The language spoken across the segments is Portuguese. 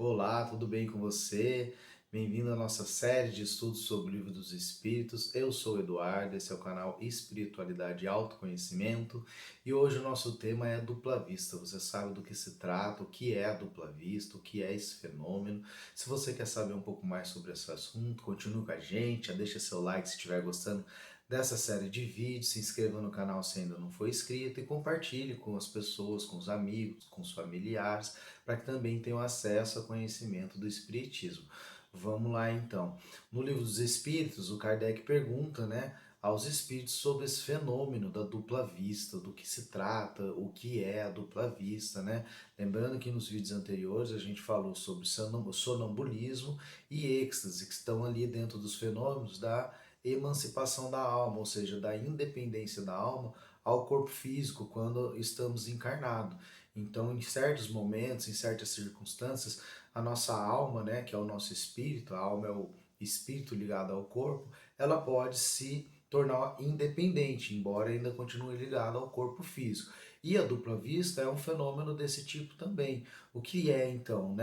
Olá, tudo bem com você? Bem-vindo à nossa série de estudos sobre o Livro dos Espíritos. Eu sou o Eduardo, esse é o canal Espiritualidade e Autoconhecimento e hoje o nosso tema é a dupla vista. Você sabe do que se trata, o que é a dupla vista, o que é esse fenômeno. Se você quer saber um pouco mais sobre esse assunto, continue com a gente, já deixa seu like se estiver gostando dessa série de vídeos, se inscreva no canal se ainda não for inscrito e compartilhe com as pessoas, com os amigos, com os familiares, para que também tenham acesso ao conhecimento do Espiritismo. Vamos lá então. No Livro dos Espíritos, o Kardec pergunta, aos espíritos sobre esse fenômeno da dupla vista, do que se trata, o que é a dupla vista, né? Lembrando que nos vídeos anteriores a gente falou sobre sonambulismo e êxtase, que estão ali dentro dos fenômenos da emancipação da alma, ou seja, da independência da alma ao corpo físico quando estamos encarnados. Então, em certos momentos, em certas circunstâncias, a nossa alma, que é o nosso espírito, a alma é o espírito ligado ao corpo, ela pode se tornar independente, embora ainda continue ligada ao corpo físico. E a dupla vista é um fenômeno desse tipo também. O que é então,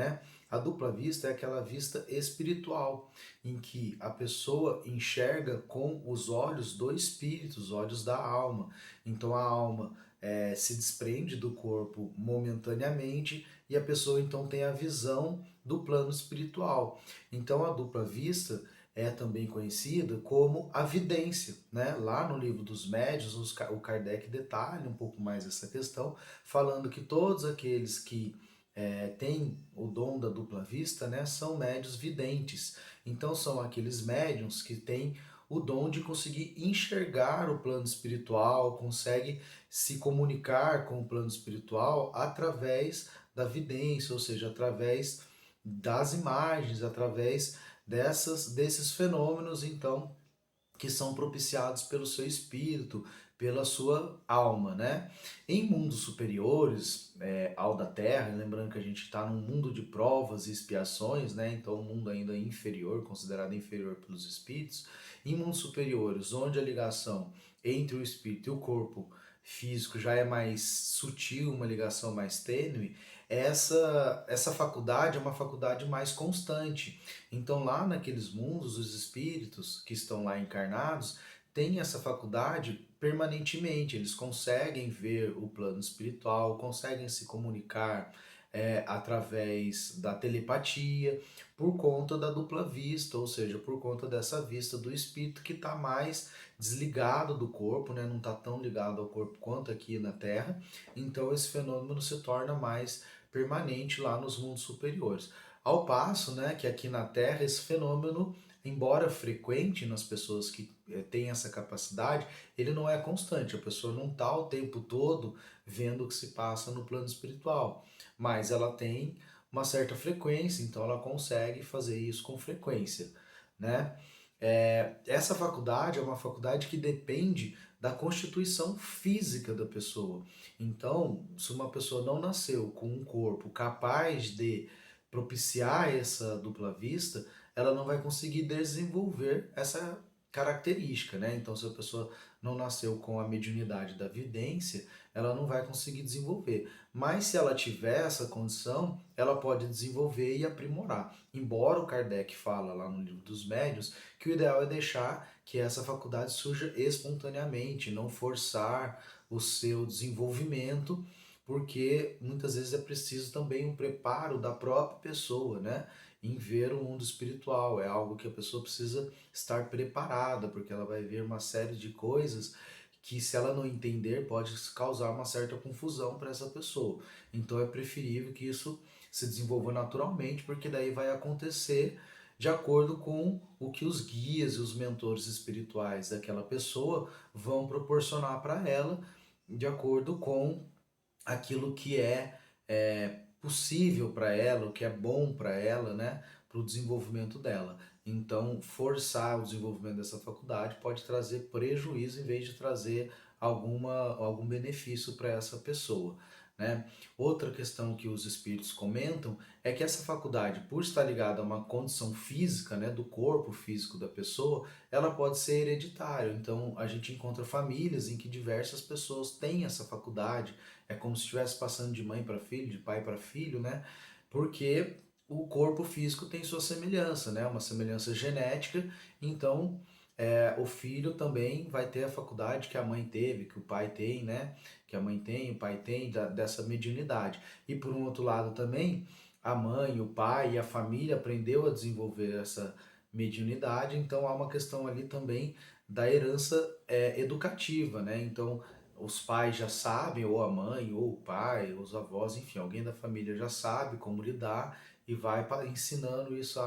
A dupla vista é aquela vista espiritual, em que a pessoa enxerga com os olhos do espírito, os olhos da alma. Então a alma se desprende do corpo momentaneamente e a pessoa então tem a visão do plano espiritual. Então a dupla vista é também conhecida como a vidência, Lá no livro dos médiuns, o Kardec detalha um pouco mais essa questão, falando que todos aqueles que têm o dom da dupla vista, são médiuns videntes. Então são aqueles médiuns que têm o dom de conseguir enxergar o plano espiritual, consegue se comunicar com o plano espiritual através da vidência, ou seja, através das imagens, através desses fenômenos, então, que são propiciados pelo seu espírito, pela sua alma, Em mundos superiores ao da Terra, lembrando que a gente está num mundo de provas e expiações, Então um mundo ainda inferior, considerado inferior pelos espíritos, em mundos superiores, onde a ligação entre o espírito e o corpo físico já é mais sutil, uma ligação mais tênue, essa faculdade é uma faculdade mais constante. Então, lá naqueles mundos, os espíritos que estão lá encarnados têm essa faculdade permanentemente. Eles conseguem ver o plano espiritual, conseguem se comunicar através da telepatia, por conta da dupla vista, ou seja, por conta dessa vista do espírito que está mais desligado do corpo, Não está tão ligado ao corpo quanto aqui na Terra. Então, esse fenômeno se torna mais permanente lá nos mundos superiores. Ao passo, que aqui na Terra esse fenômeno, embora frequente nas pessoas que têm essa capacidade, ele não é constante. A pessoa não está o tempo todo vendo o que se passa no plano espiritual, mas ela tem uma certa frequência, então ela consegue fazer isso com frequência, Essa faculdade é uma faculdade que depende da constituição física da pessoa. Então, se uma pessoa não nasceu com um corpo capaz de propiciar essa dupla vista, ela não vai conseguir desenvolver essa característica, Então, se a pessoa não nasceu com a mediunidade da vidência, ela não vai conseguir desenvolver. Mas se ela tiver essa condição, ela pode desenvolver e aprimorar. Embora o Kardec fala lá no livro dos médiuns que o ideal é deixar que essa faculdade surja espontaneamente, não forçar o seu desenvolvimento, porque muitas vezes é preciso também um preparo da própria pessoa, em ver o mundo espiritual. É algo que a pessoa precisa estar preparada, porque ela vai ver uma série de coisas que, se ela não entender, pode causar uma certa confusão para essa pessoa. Então é preferível que isso se desenvolva naturalmente, porque daí vai acontecer de acordo com o que os guias e os mentores espirituais daquela pessoa vão proporcionar para ela, de acordo com aquilo que é possível para ela, o que é bom para ela, para o desenvolvimento dela. Então, forçar o desenvolvimento dessa faculdade pode trazer prejuízo em vez de trazer algum benefício para essa pessoa. Outra questão que os espíritos comentam é que essa faculdade, por estar ligada a uma condição física, do corpo físico da pessoa, ela pode ser hereditária. Então, a gente encontra famílias em que diversas pessoas têm essa faculdade, é como se estivesse passando de mãe para filho, de pai para filho, porque o corpo físico tem sua semelhança, né? Uma semelhança genética, então o filho também vai ter a faculdade que a mãe teve, que o pai tem, né? Que a mãe tem, o pai tem, dessa mediunidade. E por um outro lado também, a mãe, o pai e a família aprendeu a desenvolver essa mediunidade, então há uma questão ali também da herança educativa, né? Então os pais já sabem, ou a mãe, ou o pai, ou os avós, enfim, alguém da família já sabe como lidar e vai ensinando isso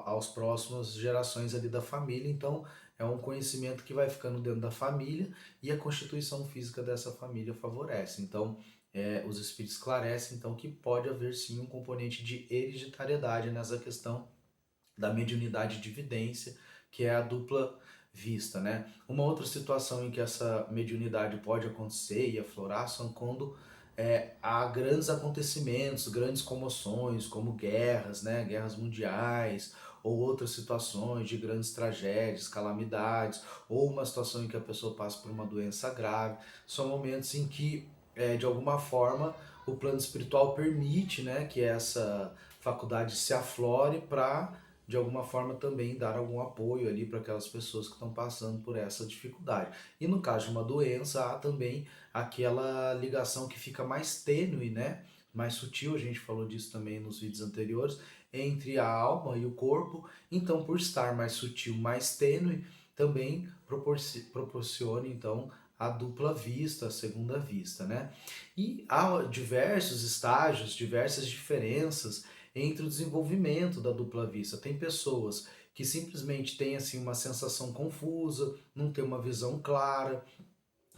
aos próximas gerações ali da família. Então, é um conhecimento que vai ficando dentro da família e a constituição física dessa família favorece. Então, os espíritos esclarecem então que pode haver sim um componente de hereditariedade nessa questão da mediunidade de vidência, que é a dupla vista, né? Uma outra situação em que essa mediunidade pode acontecer e aflorar são quando há grandes acontecimentos, grandes comoções, como guerras, né? Guerras mundiais, ou outras situações de grandes tragédias, calamidades, ou uma situação em que a pessoa passa por uma doença grave. São momentos em que, de alguma forma, o plano espiritual permite, né, que essa faculdade se aflore para de alguma forma também dar algum apoio ali para aquelas pessoas que estão passando por essa dificuldade. E no caso de uma doença, há também aquela ligação que fica mais tênue, né? Mais sutil, a gente falou disso também nos vídeos anteriores, entre a alma e o corpo. Então, por estar mais sutil, mais tênue, também proporciona então a dupla vista, a segunda vista, né? E há diversos estágios, diversas diferenças entre o desenvolvimento da dupla vista. Tem pessoas que simplesmente têm assim uma sensação confusa, não tem uma visão clara.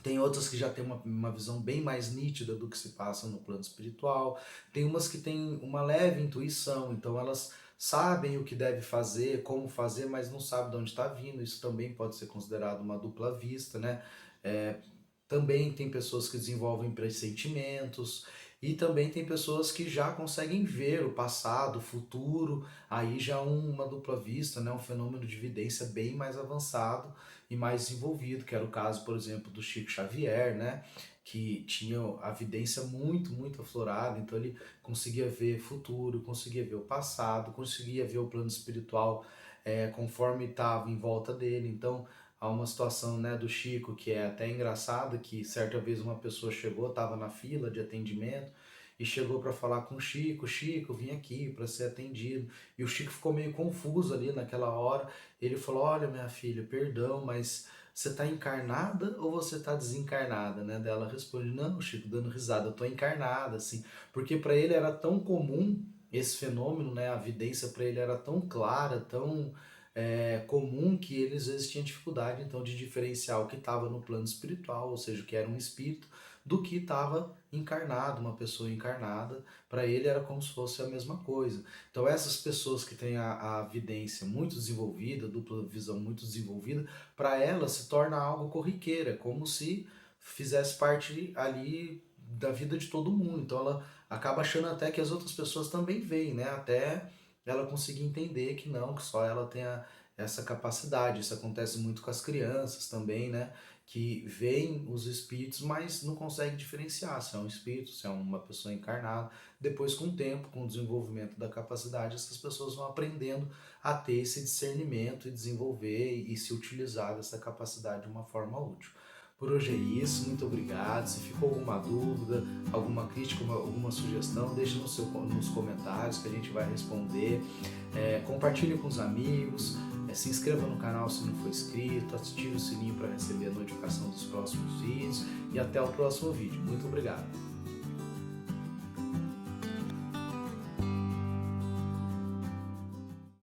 Tem outras que já têm uma visão bem mais nítida do que se passa no plano espiritual. Tem umas que têm uma leve intuição, então elas sabem o que deve fazer, como fazer, mas não sabem de onde está vindo. Isso também pode ser considerado uma dupla vista, né? É, também tem pessoas que desenvolvem pressentimentos e também tem pessoas que já conseguem ver o passado, o futuro, aí já uma dupla vista, né, um fenômeno de vidência bem mais avançado e mais desenvolvido, que era o caso, por exemplo, do Chico Xavier, né, que tinha a vidência muito, muito aflorada, então ele conseguia ver futuro, conseguia ver o passado, conseguia ver o plano espiritual conforme estava em volta dele. Então há uma situação, né, do Chico que é até engraçada, que certa vez uma pessoa chegou, estava na fila de atendimento e chegou para falar com o Chico: Chico, vim aqui para ser atendido. E o Chico ficou meio confuso ali naquela hora. Ele falou: olha, minha filha, perdão, mas você está encarnada ou você está desencarnada, né? Daí ela responde: não, Chico, dando risada, eu estou encarnada, assim, porque para ele era tão comum esse fenômeno, né? A vidência para ele era tão clara, tão comum, que ele às vezes tinha dificuldade então de diferenciar o que estava no plano espiritual, ou seja, o que era um espírito, do que estava encarnado, uma pessoa encarnada. Para ele era como se fosse a mesma coisa. Então essas pessoas que têm a vidência muito desenvolvida, a dupla visão muito desenvolvida, para ela se torna algo corriqueiro, é como se fizesse parte ali da vida de todo mundo. Então ela acaba achando até que as outras pessoas também veem, né? Até ela conseguir entender que não, que só ela tem essa capacidade. Isso acontece muito com as crianças também, né? Que veem os espíritos, mas não conseguem diferenciar se é um espírito, se é uma pessoa encarnada. Depois, com o tempo, com o desenvolvimento da capacidade, essas pessoas vão aprendendo a ter esse discernimento e desenvolver e se utilizar dessa capacidade de uma forma útil. Por hoje é isso, muito obrigado. Se ficou alguma dúvida, alguma crítica, alguma sugestão, deixe nos comentários que a gente vai responder. Compartilhe com os amigos, se inscreva no canal se não for inscrito, ative o sininho para receber a notificação dos próximos vídeos e até o próximo vídeo. Muito obrigado.